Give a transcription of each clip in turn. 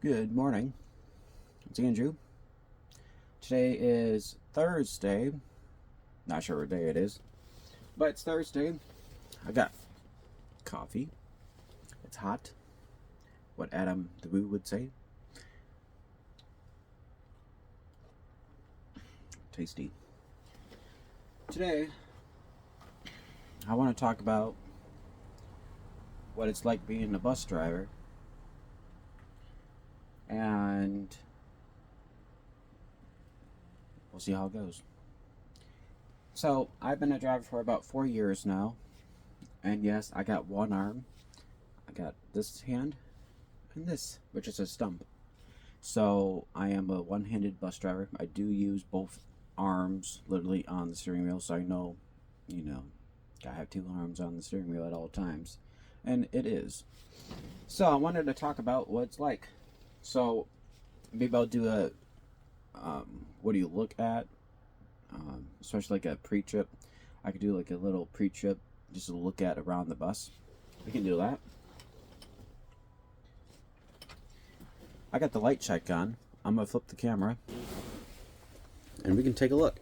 Good morning. It's Andrew. Today is Thursday. Not sure what day it is, but it's Thursday. I got coffee. It's hot. What Adam the Woo would say. Tasty. Today, I want to talk about what it's like being a bus driver. And we'll see how it goes. So, I've been a driver for about 4 years now. And yes, I got one arm. I got this hand and this, which is a stump. So, I am a one-handed bus driver. I do use both arms literally on the steering wheel, so I know, gotta have two arms on the steering wheel at all times. And it is. So, I wanted to talk about what it's like. So, maybe I'll do a, what do you look at? Especially like a pre-trip. I could do like a little pre-trip just to look at around the bus. We can do that. I got the light check on. I'm going to flip the camera. And we can take a look.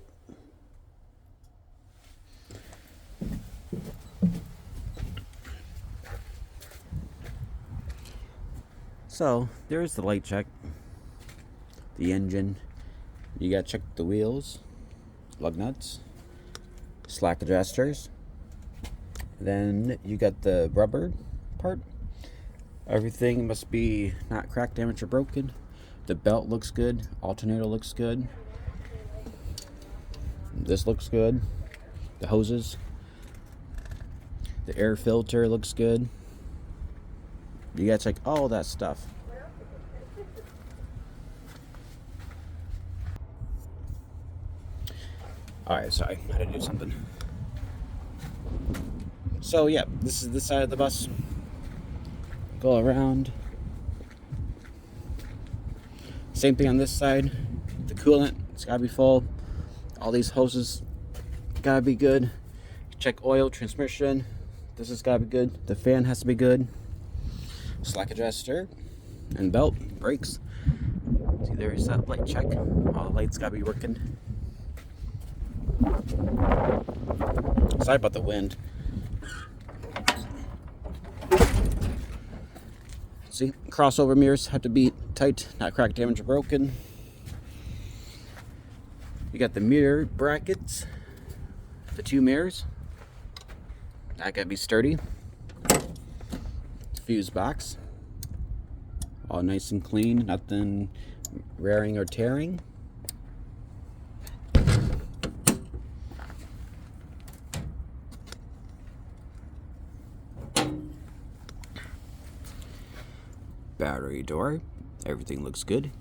So, there's the light check. The engine. You got to check the wheels. Lug nuts. Slack adjusters. Then you got the rubber part. Everything must be not cracked, damaged, or broken. The belt looks good. Alternator looks good. This looks good. The hoses. The air filter looks good. You gotta check all that stuff. Alright, sorry. I had to do something. So, yeah, this is this side of the bus. Go around. Same thing on this side. The coolant, it's gotta be full. All these hoses gotta be good. Check oil, transmission. This has gotta be good. The fan has to be good. Slack adjuster and belt, brakes. See, there's that light check. All the lights gotta be working. Sorry about the wind. See, crossover mirrors have to be tight, not cracked, damaged, or broken. You got the mirror brackets, the two mirrors. That gotta be sturdy. Fuse box, all nice and clean, nothing raring or tearing. Battery door, everything looks good.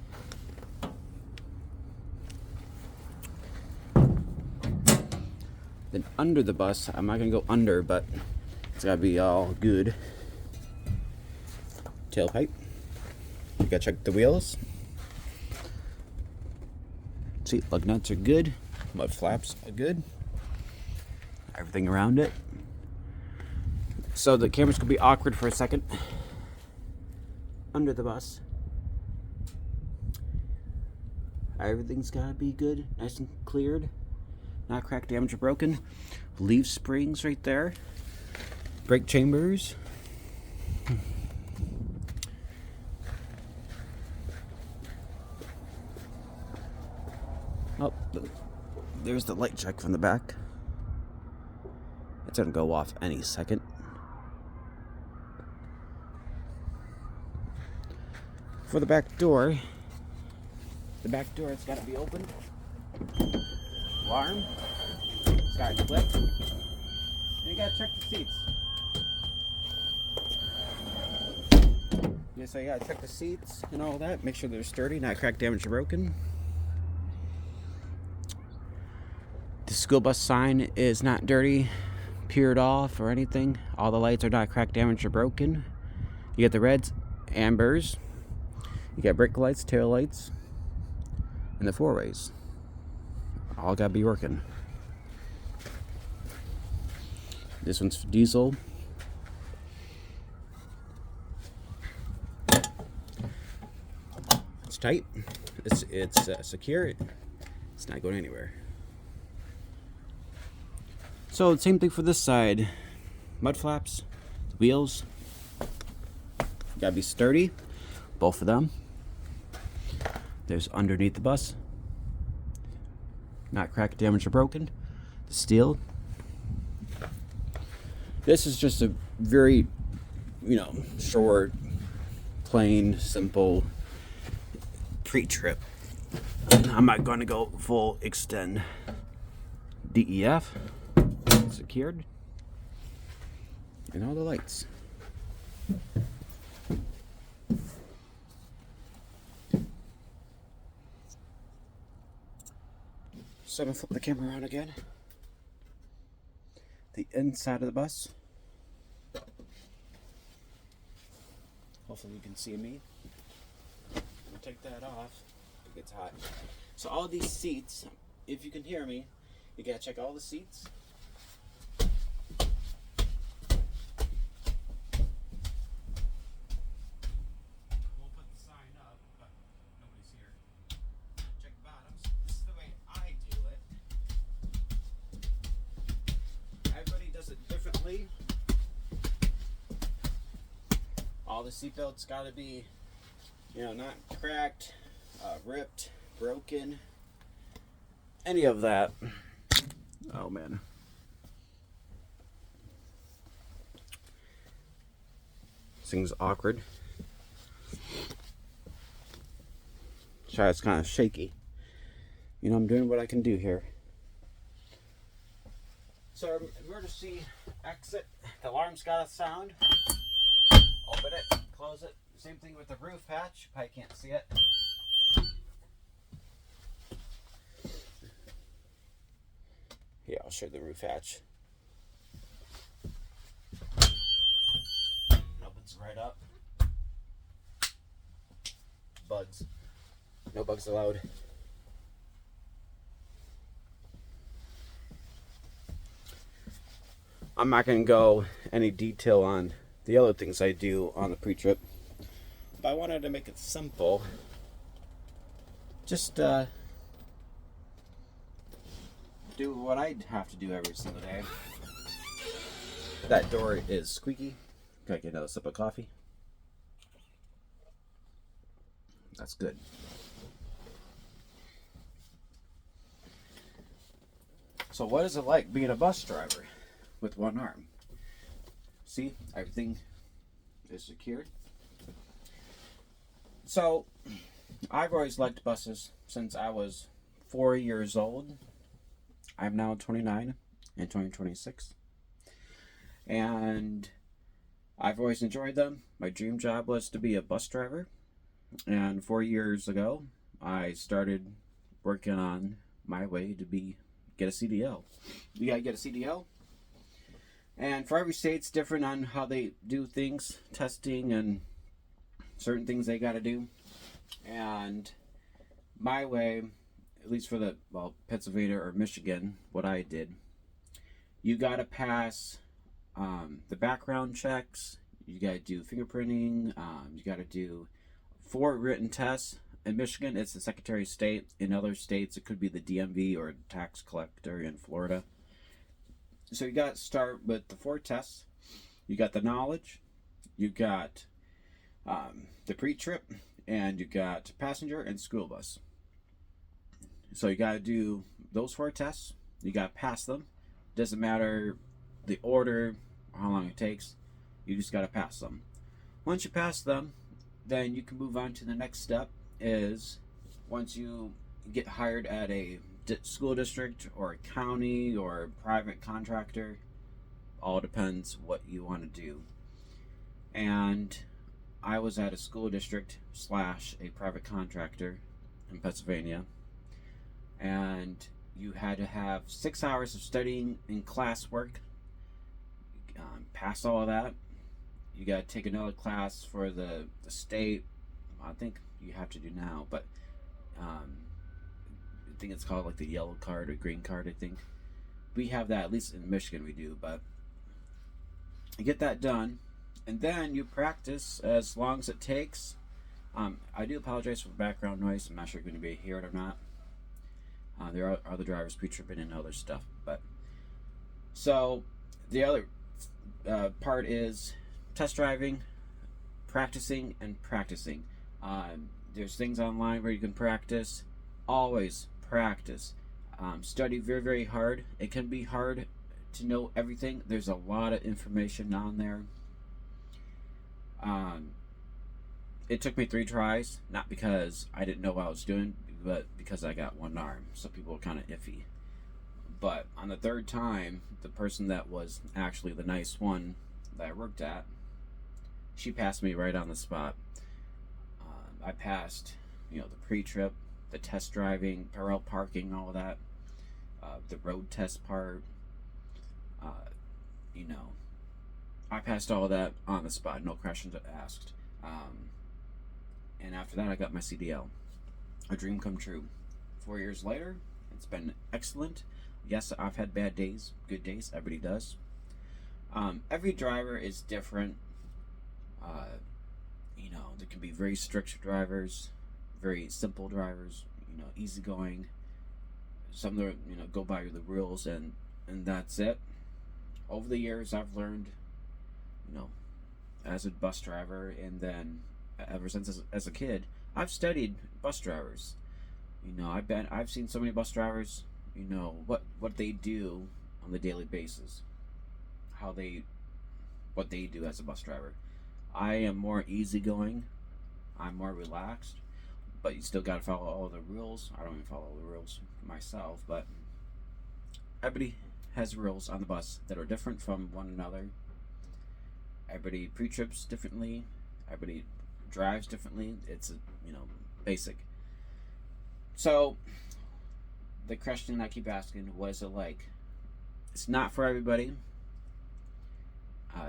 Then under the bus, I'm not gonna go under, but it's gotta be all good. Tailpipe. You gotta check the wheels. See, lug nuts are good. Mud flaps are good. Everything around it. So the cameras could be awkward for a second. Under the bus. Everything's gotta be good, nice and cleared. Not cracked, damaged, or broken. Leaf springs right there. Brake chambers. Oh, there's the light check from the back. It's gonna go off any second. For the back door, it's gotta be open. Alarm. It's gotta click. And you gotta check the seats. Yeah, so you gotta check the seats and all that. Make sure they're sturdy, not cracked, damaged, or broken. The school bus sign is not dirty, peeled off, or anything. All the lights are not cracked, damaged, or broken. You get the reds, ambers. You got brake lights, tail lights, and the four-ways. All gotta be working. This one's diesel. tight. It's secure. It's not going anywhere. So same thing for this side. Mud flaps, wheels. Gotta be sturdy, both of them. There's underneath the bus. Not cracked, damaged, or broken. The steel. This is just a very, short, plain, simple pre-trip. I'm not going to go full extend. DEF secured, and all the lights. So I'm gonna flip the camera around again. The inside of the bus. Hopefully you can see me. I'm gonna take that off. It gets hot. So all these seats, if you can hear me, you gotta check all the seats. We'll put the sign up, but nobody's here. Check the bottoms. This is the way I do it. Everybody does it differently. All the seatbelts gotta be, not cracked, ripped, broken, any of that. Oh man. This thing's awkward. Sorry, it's kind of shaky. I'm doing what I can do here. So, emergency exit. The alarm's got a sound. Open it, close it. Same thing with the roof hatch. I can't see it. Yeah, I'll show you the roof hatch. It opens right up. Bugs. No bugs allowed. I'm not going to go any detail on the other things I do on the pre-trip, but I wanted to make it simple. Just do what I have to do every single day. That door is squeaky. Gotta get another sip of coffee. That's good. So what is it like being a bus driver with one arm? See, everything is secured. So, I've always liked buses since I was 4 years old. I'm now 29 in 2026. And I've always enjoyed them. My dream job was to be a bus driver. And 4 years ago, I started working on my way to get a CDL. You gotta get a CDL. And for every state, it's different on how they do things, testing and certain things they got to do. And my way, at least for Pennsylvania or Michigan, what I did, you got to pass the background checks. You got to do fingerprinting. You got to do 4 written tests. In Michigan, it's the Secretary of State. In other states, it could be the DMV or tax collector in Florida. So you got to start with the 4 tests. You got the knowledge, you got the pre-trip, and you got passenger and school bus. So you got to do those 4 tests. You got to pass them. Doesn't matter the order or how long it takes. You just got to pass them. Once you pass them, then you can move on to the next step. Is once you get hired at a school district or a county or a private contractor, all depends what you want to do. And I was at a school district / a private contractor in Pennsylvania, and you had to have 6 hours of studying in classwork, pass all of that. You got to take another class for the state. I think you have to do now, but I think it's called like the yellow card or green card. I think we have that, at least in Michigan we do. But you get that done, and then you practice as long as it takes I do apologize for background noise. I'm not sure if you're going to be hear it or not. There are other drivers pre-tripping and other stuff, but so the other part is test driving, practicing, and practicing. There's things online where you can practice. Always practice. Study very, very hard. It can be hard to know everything. There's a lot of information on there. It took me 3 tries, not because I didn't know what I was doing, but because I got one arm. So people were kind of iffy. But on the 3rd time, the person that was actually the nice one that I worked at, she passed me right on the spot. I passed, the pre-trip, the test driving, parallel parking, all of that, the road test part. I passed all of that on the spot, no questions asked. And after that, I got my CDL. A dream come true. 4 years later, it's been excellent. Yes, I've had bad days, good days. Everybody does. Every driver is different. There can be very strict drivers, very simple drivers. Easygoing. Some that go by the rules, and that's it. Over the years, I've learned, as a bus driver, and then ever since as a kid, I've studied bus drivers. I've seen so many bus drivers. What they do on the daily basis, what they do as a bus driver. I am more easygoing. I'm more relaxed, but you still got to follow all the rules. I don't even follow the rules myself, but everybody has rules on the bus that are different from one another. Everybody pre-trips differently. Everybody drives differently. It's basic. So the question I keep asking, what is it like? It's not for everybody.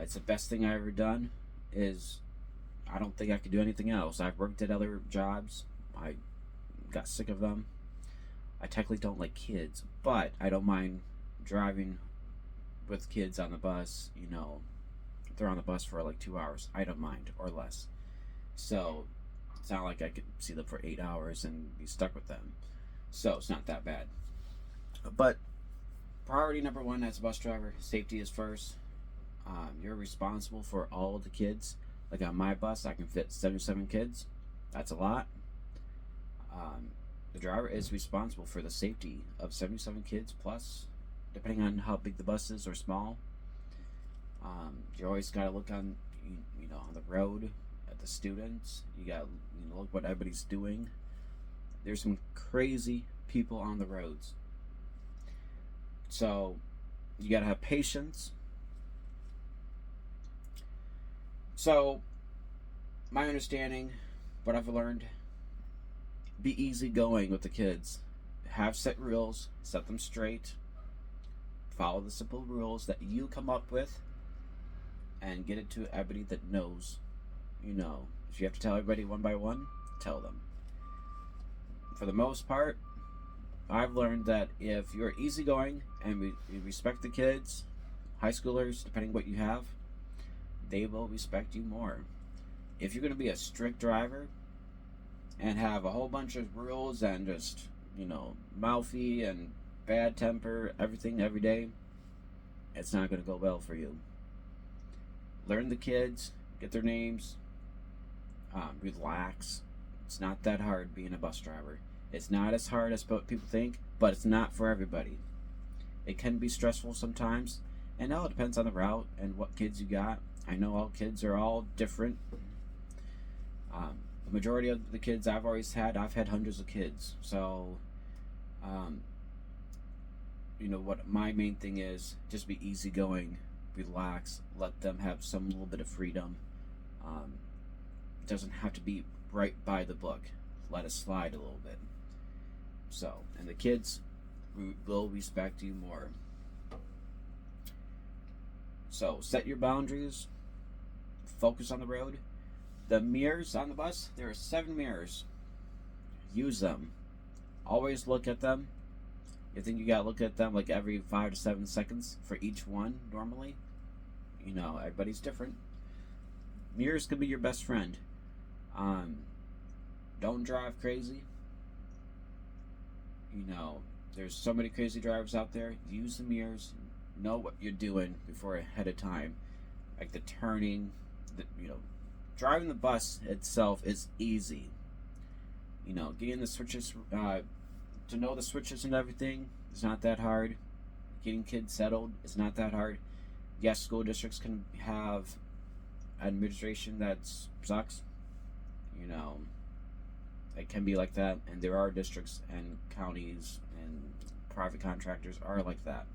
It's the best thing I've ever done. I don't think I could do anything else. I've worked at other jobs. I got sick of them. I technically don't like kids, but I don't mind driving with kids on the bus. If they're on the bus for like 2 hours, I don't mind, or less. So it's not like I could see them for 8 hours and be stuck with them. So it's not that bad. But priority number 1 as a bus driver, safety is first. You're responsible for all the kids. Like on my bus, I can fit 77 kids. That's a lot. The driver is responsible for the safety of 77 kids plus, depending on how big the bus is or small. You always got to look on the road at the students. You got to look what everybody's doing. There's some crazy people on the roads. So you got to have patience. So, my understanding, what I've learned, be easygoing with the kids. Have set rules, set them straight. Follow the simple rules that you come up with, and get it to everybody that knows. If you have to tell everybody one by one, tell them. For the most part, I've learned that if you're easygoing and you respect the kids, high schoolers, depending what you have, they will respect you more. If you're going to be a strict driver and have a whole bunch of rules and just, mouthy and bad temper, everything every day, it's not going to go well for you. Learn the kids, get their names, relax. It's not that hard being a bus driver. It's not as hard as people think, but it's not for everybody. It can be stressful sometimes, and it all depends on the route and what kids you got. I know all kids are all different. The majority of the kids I've had hundreds of kids. So, what my main thing is, just be easygoing, relax, let them have some little bit of freedom. It doesn't have to be right by the book. Let it slide a little bit. So, and the kids will respect you more. So, set your boundaries. Focus on the road. The mirrors on the bus, there are 7 mirrors. Use them. Always look at them. You think you gotta look at them like every 5 to 7 seconds for each one normally. Everybody's different. Mirrors could be your best friend. Don't drive crazy. You know, there's so many crazy drivers out there. Use the mirrors. Know what you're doing before ahead of time. Like the turning, driving the bus itself is easy. Getting the switches, to know the switches and everything is not that hard. Getting kids settled is not that hard. Yes, school districts can have administration that sucks. It can be like that, and there are districts and counties and private contractors are like that.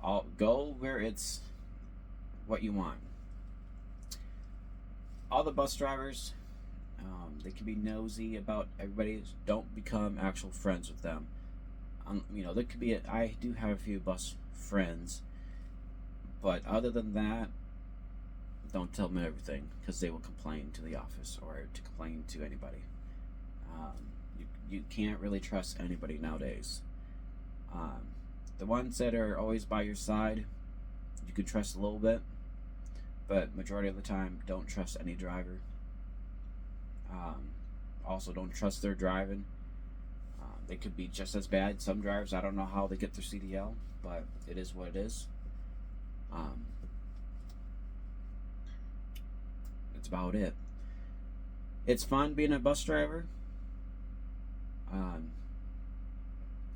I'll go where it's what you want. All the bus drivers, they can be nosy about everybody. Don't become actual friends with them. There could be. I do have a few bus friends, but other than that, don't tell them everything because they will complain to the office or to complain to anybody. You can't really trust anybody nowadays. The ones that are always by your side, you can trust a little bit, but majority of the time, don't trust any driver. Also, don't trust their driving. They could be just as bad. Some drivers, I don't know how they get their CDL, but it is what it is. That's about it. It's fun being a bus driver.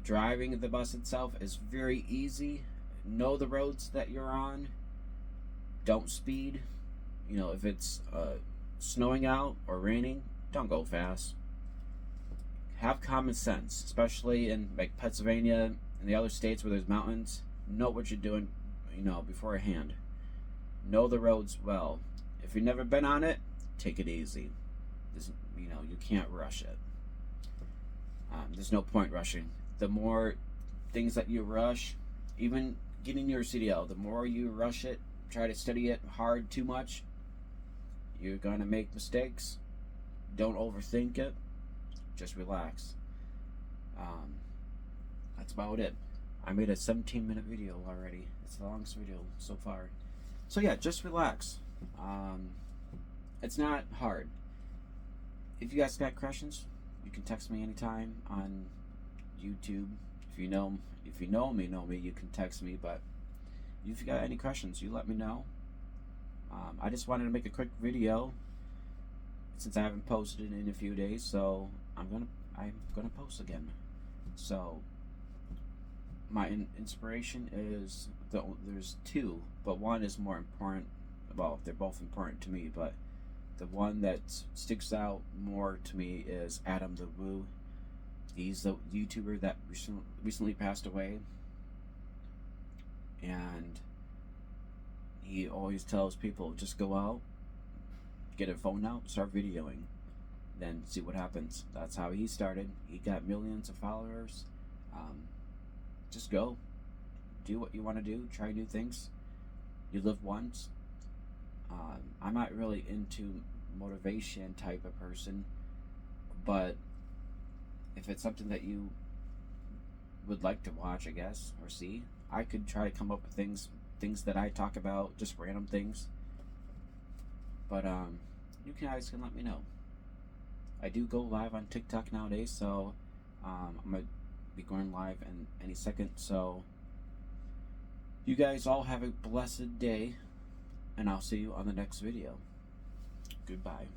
Driving the bus itself is very easy. Know the roads that you're on. Don't speed. If it's snowing out or raining, don't go fast. Have common sense, especially in like Pennsylvania and the other states where there's mountains. Know what you're doing, beforehand. Know the roads well. If you've never been on it, take it easy. You can't rush it. There's no point rushing. The more things that you rush, even getting your CDL, the more you rush it, try to study it hard too much, you're gonna make mistakes. Don't overthink it. Just relax. That's about it. I made a 17-minute video already. It's the longest video so far. So yeah, just relax. It's not hard. If you guys got questions, you can text me anytime on YouTube. If you know me, you can text me. But if you got any questions, you let me know. I just wanted to make a quick video since I haven't posted in a few days, so I'm gonna post again. So my inspiration is there's two, but one is more important. Well, they're both important to me, but the one that sticks out more to me is Adam the Woo. He's the YouTuber that recently passed away, and he always tells people, just go out, get a phone out, start videoing, then see what happens. That's how he started. He got millions of followers. Just go, do what you want to do, try new things. You live once. I'm not really into motivation type of person, but if it's something that you would like to watch, I guess, or see, I could try to come up with things that I talk about, just random things. But you guys can let me know. I do go live on TikTok nowadays, so I'm gonna be going live in any second. So you guys all have a blessed day, and I'll see you on the next video. Goodbye.